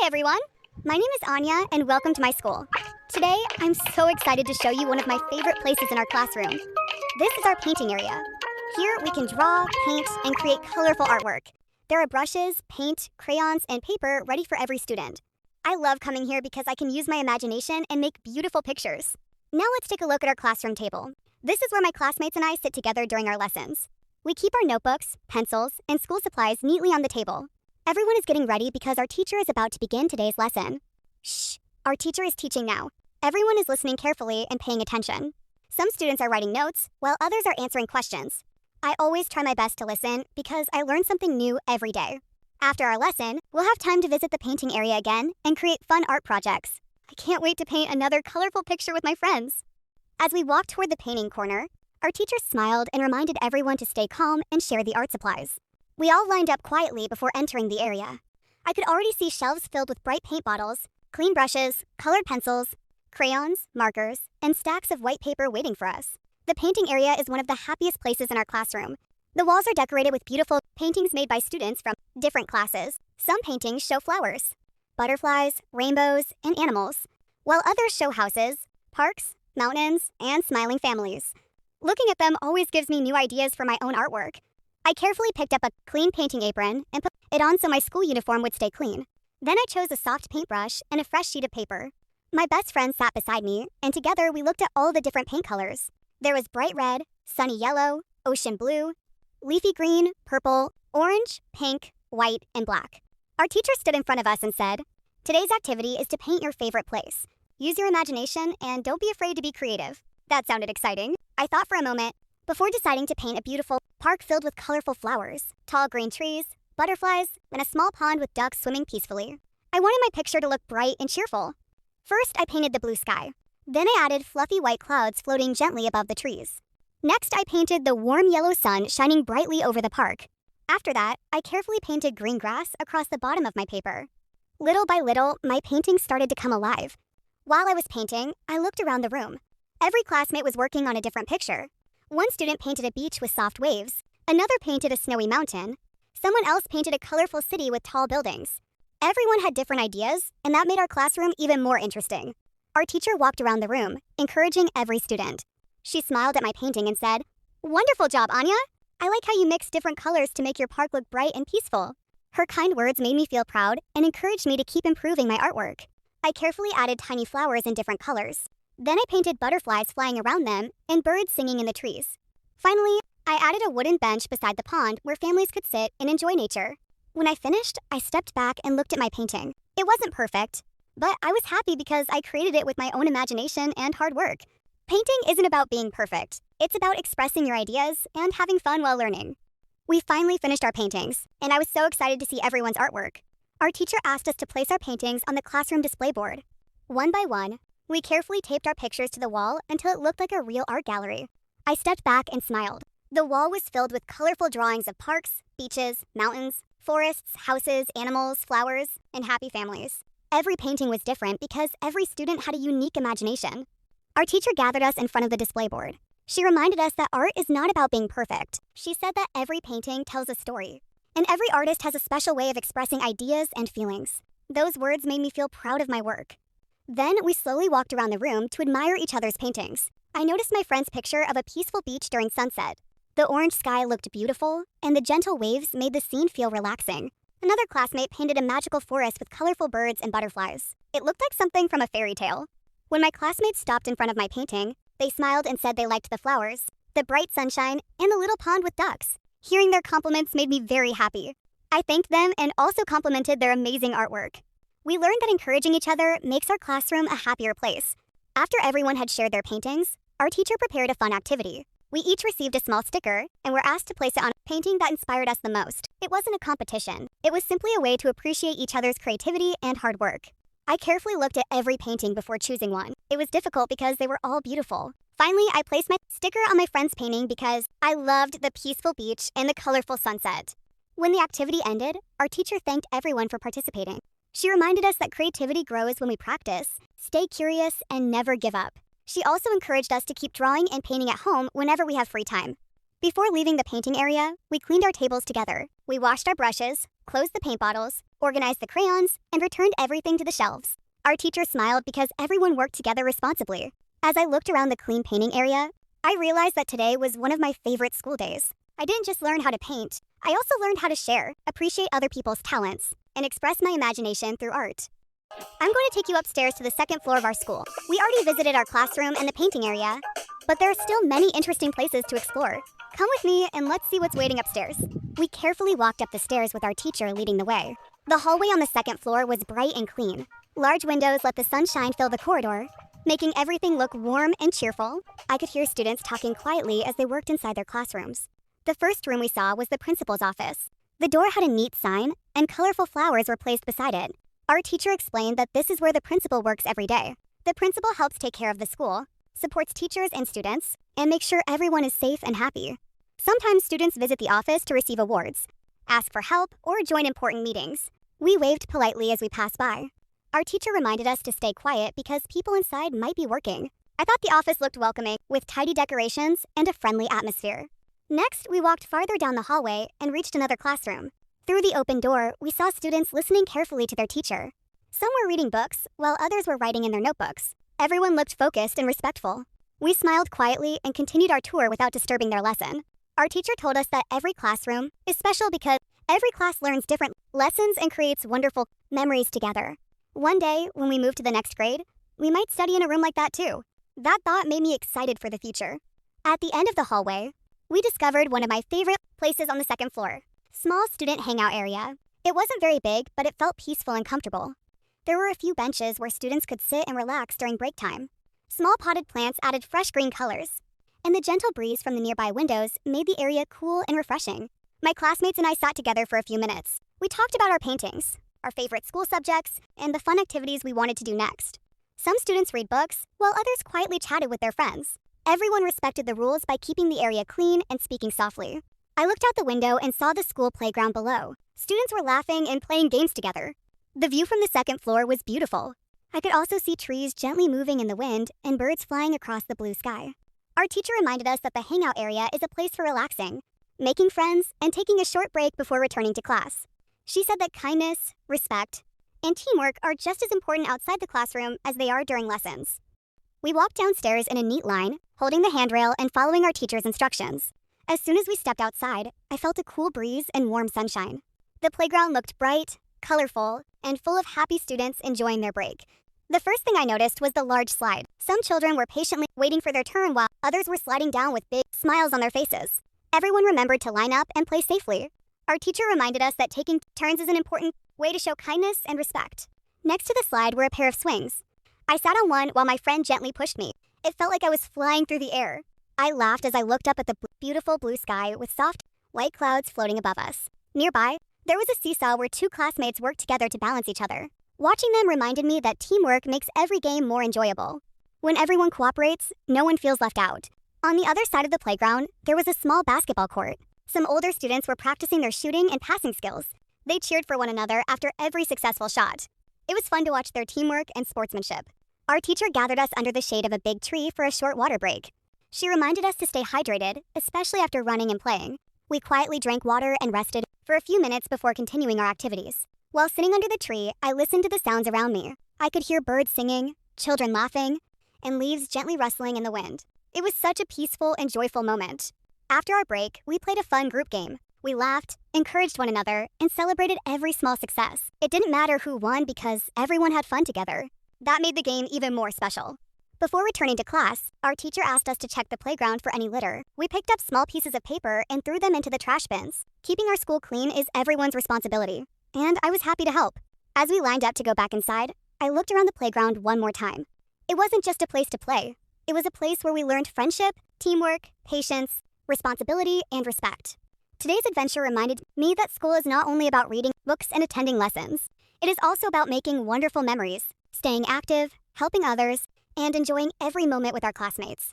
Hi everyone! My name is Anya and welcome to my school. Today, I'm so excited to show you one of my favorite places in our classroom. This is our painting area. Here we can draw, paint, and create colorful artwork. There are brushes, paint, crayons, and paper ready for every student. I love coming here because I can use my imagination and make beautiful pictures. Now let's take a look at our classroom table. This is where my classmates and I sit together during our lessons. We keep our notebooks, pencils, and school supplies neatly on the table. Everyone is getting ready because our teacher is about to begin today's lesson. Shh! Our teacher is teaching now. Everyone is listening carefully and paying attention. Some students are writing notes, while others are answering questions. I always try my best to listen because I learn something new every day. After our lesson, we'll have time to visit the painting area again and create fun art projects. I can't wait to paint another colorful picture with my friends. As we walked toward the painting corner, our teacher smiled and reminded everyone to stay calm and share the art supplies. We all lined up quietly before entering the area. I could already see shelves filled with bright paint bottles, clean brushes, colored pencils, crayons, markers, and stacks of white paper waiting for us. The painting area is one of the happiest places in our classroom. The walls are decorated with beautiful paintings made by students from different classes. Some paintings show flowers, butterflies, rainbows, and animals, while others show houses, parks, mountains, and smiling families. Looking at them always gives me new ideas for my own artwork. I carefully picked up a clean painting apron and put it on so my school uniform would stay clean. Then I chose a soft paintbrush and a fresh sheet of paper. My best friend sat beside me, and together we looked at all the different paint colors. There was bright red, sunny yellow, ocean blue, leafy green, purple, orange, pink, white, and black. Our teacher stood in front of us and said, "Today's activity is to paint your favorite place. Use your imagination and don't be afraid to be creative." That sounded exciting. I thought for a moment before deciding to paint a beautiful park filled with colorful flowers, tall green trees, butterflies, and a small pond with ducks swimming peacefully. I wanted my picture to look bright and cheerful. First, I painted the blue sky. Then I added fluffy white clouds floating gently above the trees. Next, I painted the warm yellow sun shining brightly over the park. After that, I carefully painted green grass across the bottom of my paper. Little by little, my painting started to come alive. While I was painting, I looked around the room. Every classmate was working on a different picture. One student painted a beach with soft waves. Another painted a snowy mountain. Someone else painted a colorful city with tall buildings. Everyone had different ideas, and that made our classroom even more interesting. Our teacher walked around the room, encouraging every student. She smiled at my painting and said, "Wonderful job, Anya! I like how you mix different colors to make your park look bright and peaceful." Her kind words made me feel proud and encouraged me to keep improving my artwork. I carefully added tiny flowers in different colors. Then I painted butterflies flying around them and birds singing in the trees. Finally, I added a wooden bench beside the pond where families could sit and enjoy nature. When I finished, I stepped back and looked at my painting. It wasn't perfect, but I was happy because I created it with my own imagination and hard work. Painting isn't about being perfect. It's about expressing your ideas and having fun while learning. We finally finished our paintings, and I was so excited to see everyone's artwork. Our teacher asked us to place our paintings on the classroom display board. One by one, we carefully taped our pictures to the wall until it looked like a real art gallery. I stepped back and smiled. The wall was filled with colorful drawings of parks, beaches, mountains, forests, houses, animals, flowers, and happy families. Every painting was different because every student had a unique imagination. Our teacher gathered us in front of the display board. She reminded us that art is not about being perfect. She said that every painting tells a story, and every artist has a special way of expressing ideas and feelings. Those words made me feel proud of my work. Then we slowly walked around the room to admire each other's paintings. I noticed my friend's picture of a peaceful beach during sunset. The orange sky looked beautiful, and the gentle waves made the scene feel relaxing. Another classmate painted a magical forest with colorful birds and butterflies. It looked like something from a fairy tale. When my classmates stopped in front of my painting, they smiled and said they liked the flowers, the bright sunshine, and the little pond with ducks. Hearing their compliments made me very happy. I thanked them and also complimented their amazing artwork. We learned that encouraging each other makes our classroom a happier place. After everyone had shared their paintings, our teacher prepared a fun activity. We each received a small sticker and were asked to place it on a painting that inspired us the most. It wasn't a competition. It was simply a way to appreciate each other's creativity and hard work. I carefully looked at every painting before choosing one. It was difficult because they were all beautiful. Finally, I placed my sticker on my friend's painting because I loved the peaceful beach and the colorful sunset. When the activity ended, our teacher thanked everyone for participating. She reminded us that creativity grows when we practice, stay curious, and never give up. She also encouraged us to keep drawing and painting at home whenever we have free time. Before leaving the painting area, we cleaned our tables together. We washed our brushes, closed the paint bottles, organized the crayons, and returned everything to the shelves. Our teacher smiled because everyone worked together responsibly. As I looked around the clean painting area, I realized that today was one of my favorite school days. I didn't just learn how to paint, I also learned how to share, appreciate other people's talents, and express my imagination through art. I'm going to take you upstairs to the second floor of our school. We already visited our classroom and the painting area, but there are still many interesting places to explore. Come with me and let's see what's waiting upstairs. We carefully walked up the stairs with our teacher leading the way. The hallway on the second floor was bright and clean. Large windows let the sunshine fill the corridor, making everything look warm and cheerful. I could hear students talking quietly as they worked inside their classrooms. The first room we saw was the principal's office. The door had a neat sign, and colorful flowers were placed beside it. Our teacher explained that this is where the principal works every day. The principal helps take care of the school, supports teachers and students, and makes sure everyone is safe and happy. Sometimes students visit the office to receive awards, ask for help, or join important meetings. We waved politely as we passed by. Our teacher reminded us to stay quiet because people inside might be working. I thought the office looked welcoming, with tidy decorations and a friendly atmosphere. Next, we walked farther down the hallway and reached another classroom. Through the open door, we saw students listening carefully to their teacher. Some were reading books, while others were writing in their notebooks. Everyone looked focused and respectful. We smiled quietly and continued our tour without disturbing their lesson. Our teacher told us that every classroom is special because every class learns different lessons and creates wonderful memories together. One day, when we move to the next grade, we might study in a room like that too. That thought made me excited for the future. At the end of the hallway, we discovered one of my favorite places on the second floor. Small student hangout area. It wasn't very big, but it felt peaceful and comfortable. There were a few benches where students could sit and relax during break time. Small potted plants added fresh green colors, and the gentle breeze from the nearby windows made the area cool and refreshing. My classmates and I sat together for a few minutes. We talked about our paintings, our favorite school subjects, and the fun activities we wanted to do next. Some students read books, while others quietly chatted with their friends. Everyone respected the rules by keeping the area clean and speaking softly. I looked out the window and saw the school playground below. Students were laughing and playing games together. The view from the second floor was beautiful. I could also see trees gently moving in the wind and birds flying across the blue sky. Our teacher reminded us that the hangout area is a place for relaxing, making friends, and taking a short break before returning to class. She said that kindness, respect, and teamwork are just as important outside the classroom as they are during lessons. We walked downstairs in a neat line, holding the handrail and following our teacher's instructions. As soon as we stepped outside, I felt a cool breeze and warm sunshine. The playground looked bright, colorful, and full of happy students enjoying their break. The first thing I noticed was the large slide. Some children were patiently waiting for their turn while others were sliding down with big smiles on their faces. Everyone remembered to line up and play safely. Our teacher reminded us that taking turns is an important way to show kindness and respect. Next to the slide were a pair of swings. I sat on one while my friend gently pushed me. It felt like I was flying through the air. I laughed as I looked up at the beautiful blue sky with soft, white clouds floating above us. Nearby, there was a seesaw where two classmates worked together to balance each other. Watching them reminded me that teamwork makes every game more enjoyable. When everyone cooperates, no one feels left out. On the other side of the playground, there was a small basketball court. Some older students were practicing their shooting and passing skills. They cheered for one another after every successful shot. It was fun to watch their teamwork and sportsmanship. Our teacher gathered us under the shade of a big tree for a short water break. She reminded us to stay hydrated, especially after running and playing. We quietly drank water and rested for a few minutes before continuing our activities. While sitting under the tree, I listened to the sounds around me. I could hear birds singing, children laughing, and leaves gently rustling in the wind. It was such a peaceful and joyful moment. After our break, we played a fun group game. We laughed, encouraged one another, and celebrated every small success. It didn't matter who won because everyone had fun together. That made the game even more special. Before returning to class, our teacher asked us to check the playground for any litter. We picked up small pieces of paper and threw them into the trash bins. Keeping our school clean is everyone's responsibility, and I was happy to help. As we lined up to go back inside, I looked around the playground one more time. It wasn't just a place to play. It was a place where we learned friendship, teamwork, patience, responsibility, and respect. Today's adventure reminded me that school is not only about reading books and attending lessons. It is also about making wonderful memories, staying active, helping others, and enjoying every moment with our classmates.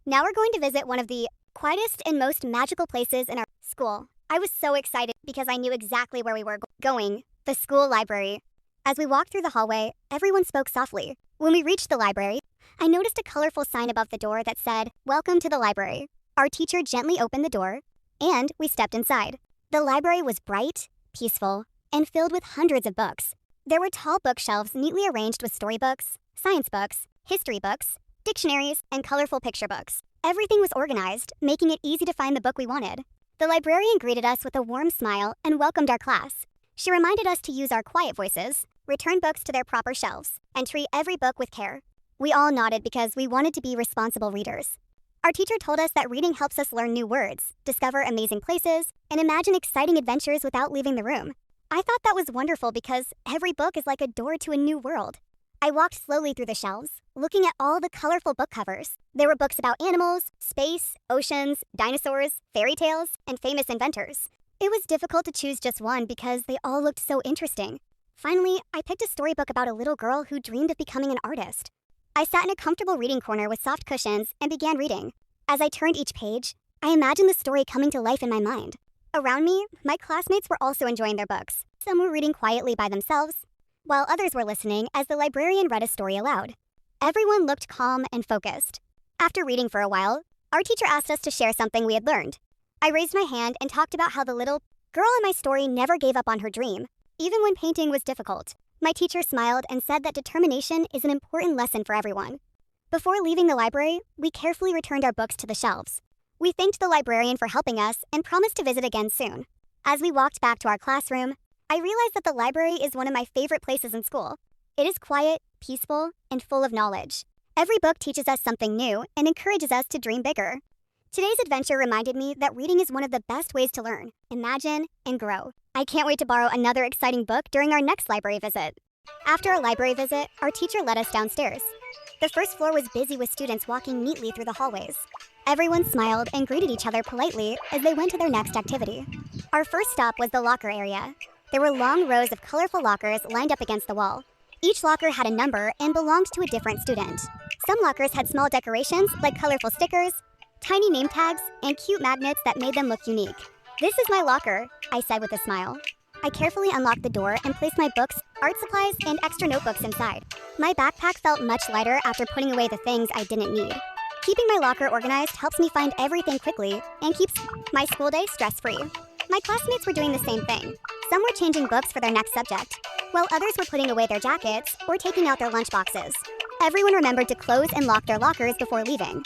Now we're going to visit one of the quietest and most magical places in our school. I was so excited because I knew exactly where we were going, the school library. As we walked through the hallway, everyone spoke softly. When we reached the library, I noticed a colorful sign above the door that said, "Welcome to the library." Our teacher gently opened the door, and we stepped inside. The library was bright, peaceful, and filled with hundreds of books. There were tall bookshelves neatly arranged with storybooks, science books, history books, dictionaries, and colorful picture books. Everything was organized, making it easy to find the book we wanted. The librarian greeted us with a warm smile and welcomed our class. She reminded us to use our quiet voices, return books to their proper shelves, and treat every book with care. We all nodded because we wanted to be responsible readers. Our teacher told us that reading helps us learn new words, discover amazing places, and imagine exciting adventures without leaving the room. I thought that was wonderful because every book is like a door to a new world. I walked slowly through the shelves, looking at all the colorful book covers. There were books about animals, space, oceans, dinosaurs, fairy tales, and famous inventors. It was difficult to choose just one because they all looked so interesting. Finally, I picked a storybook about a little girl who dreamed of becoming an artist. I sat in a comfortable reading corner with soft cushions and began reading. As I turned each page, I imagined the story coming to life in my mind. Around me, my classmates were also enjoying their books. Some were reading quietly by themselves, while others were listening as the librarian read a story aloud. Everyone looked calm and focused. After reading for a while, our teacher asked us to share something we had learned. I raised my hand and talked about how the little girl in my story never gave up on her dream, even when painting was difficult. My teacher smiled and said that determination is an important lesson for everyone. Before leaving the library, we carefully returned our books to the shelves. We thanked the librarian for helping us and promised to visit again soon. As we walked back to our classroom, I realized that the library is one of my favorite places in school. It is quiet, peaceful, and full of knowledge. Every book teaches us something new and encourages us to dream bigger. Today's adventure reminded me that reading is one of the best ways to learn, imagine, and grow. I can't wait to borrow another exciting book during our next library visit. After our library visit, our teacher led us downstairs. The first floor was busy with students walking neatly through the hallways. Everyone smiled and greeted each other politely as they went to their next activity. Our first stop was the locker area. There were long rows of colorful lockers lined up against the wall. Each locker had a number and belonged to a different student. Some lockers had small decorations like colorful stickers, tiny name tags, and cute magnets that made them look unique. "This is my locker," I said with a smile. I carefully unlocked the door and placed my books, art supplies, and extra notebooks inside. My backpack felt much lighter after putting away the things I didn't need. Keeping my locker organized helps me find everything quickly and keeps my school day stress-free. My classmates were doing the same thing. Some were changing books for their next subject, while others were putting away their jackets or taking out their lunch boxes. Everyone remembered to close and lock their lockers before leaving.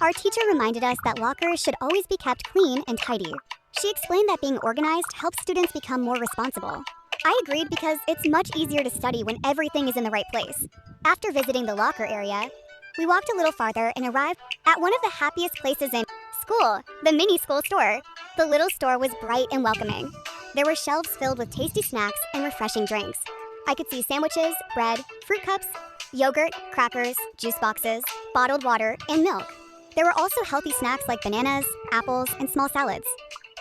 Our teacher reminded us that lockers should always be kept clean and tidy. She explained that being organized helps students become more responsible. I agreed because it's much easier to study when everything is in the right place. After visiting the locker area, we walked a little farther and arrived at one of the happiest places in school, the mini school store. The little store was bright and welcoming. There were shelves filled with tasty snacks and refreshing drinks. I could see sandwiches, bread, fruit cups, yogurt, crackers, juice boxes, bottled water, and milk. There were also healthy snacks like bananas, apples, and small salads.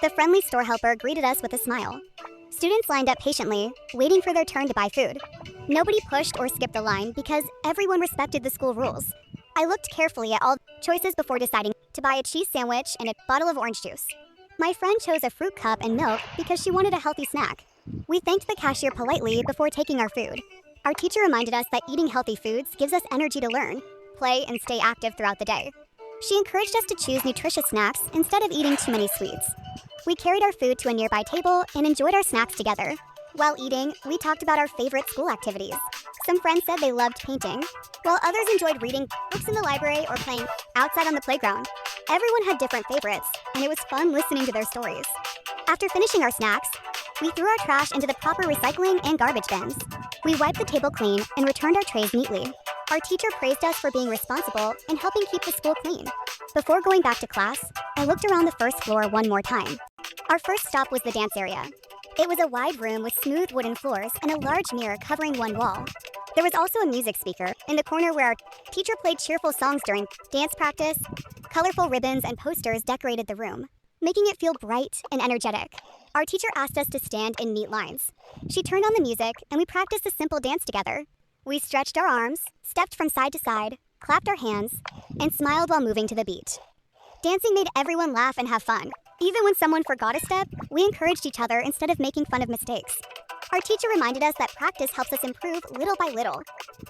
The friendly store helper greeted us with a smile. Students lined up patiently, waiting for their turn to buy food. Nobody pushed or skipped the line because everyone respected the school rules. I looked carefully at all choices before deciding to buy a cheese sandwich and a bottle of orange juice. My friend chose a fruit cup and milk because she wanted a healthy snack. We thanked the cashier politely before taking our food. Our teacher reminded us that eating healthy foods gives us energy to learn, play, and stay active throughout the day. She encouraged us to choose nutritious snacks instead of eating too many sweets. We carried our food to a nearby table and enjoyed our snacks together. While eating, we talked about our favorite school activities. Some friends said they loved painting, while others enjoyed reading books in the library or playing outside on the playground. Everyone had different favorites, and it was fun listening to their stories. After finishing our snacks, we threw our trash into the proper recycling and garbage bins. We wiped the table clean and returned our trays neatly. Our teacher praised us for being responsible and helping keep the school clean. Before going back to class, I looked around the first floor one more time. Our first stop was the dance area. It was a wide room with smooth wooden floors and a large mirror covering one wall. There was also a music speaker in the corner where our teacher played cheerful songs during dance practice. Colorful ribbons and posters decorated the room, making it feel bright and energetic. Our teacher asked us to stand in neat lines. She turned on the music and we practiced a simple dance together. We stretched our arms, stepped from side to side, clapped our hands, and smiled while moving to the beat. Dancing made everyone laugh and have fun. Even when someone forgot a step, we encouraged each other instead of making fun of mistakes. Our teacher reminded us that practice helps us improve little by little.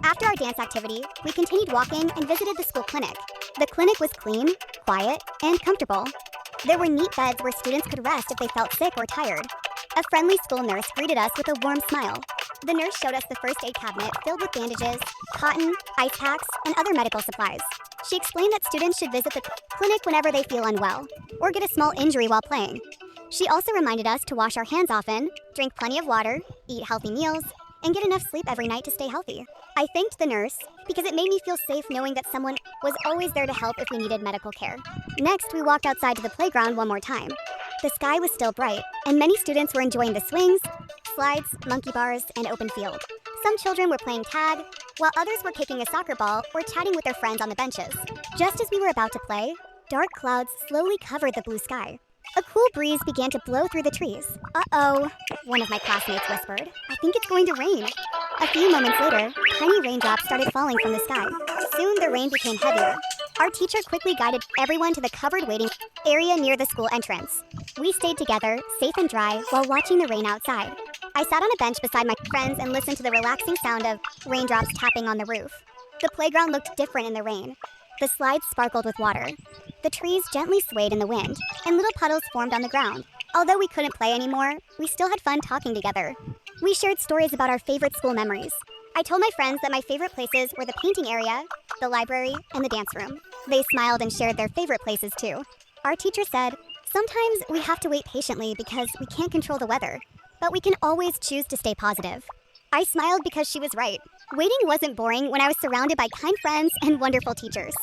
After our dance activity, we continued walking and visited the school clinic. The clinic was clean, quiet, and comfortable. There were neat beds where students could rest if they felt sick or tired. A friendly school nurse greeted us with a warm smile. The nurse showed us the first aid cabinet filled with bandages, cotton, ice packs, and other medical supplies. She explained that students should visit the clinic whenever they feel unwell or get a small injury while playing. She also reminded us to wash our hands often, drink plenty of water, eat healthy meals, and get enough sleep every night to stay healthy. I thanked the nurse because it made me feel safe knowing that someone was always there to help if we needed medical care. Next, we walked outside to the playground one more time. The sky was still bright, and many students were enjoying the swings, slides, monkey bars, and open field. Some children were playing tag, while others were kicking a soccer ball or chatting with their friends on the benches. Just as we were about to play, dark clouds slowly covered the blue sky. A cool breeze began to blow through the trees. Uh-oh, one of my classmates whispered. I think it's going to rain. A few moments later, tiny raindrops started falling from the sky. Soon the rain became heavier. Our teacher quickly guided everyone to the covered waiting area near the school entrance. We stayed together, safe and dry, while watching the rain outside. I sat on a bench beside my friends and listened to the relaxing sound of raindrops tapping on the roof. The playground looked different in the rain. The slides sparkled with water. The trees gently swayed in the wind, and little puddles formed on the ground. Although we couldn't play anymore, we still had fun talking together. We shared stories about our favorite school memories. I told my friends that my favorite places were the painting area, the library, and the dance room. They smiled and shared their favorite places too. Our teacher said, "Sometimes we have to wait patiently because we can't control the weather, but we can always choose to stay positive." I smiled because she was right. Waiting wasn't boring when I was surrounded by kind friends and wonderful teachers.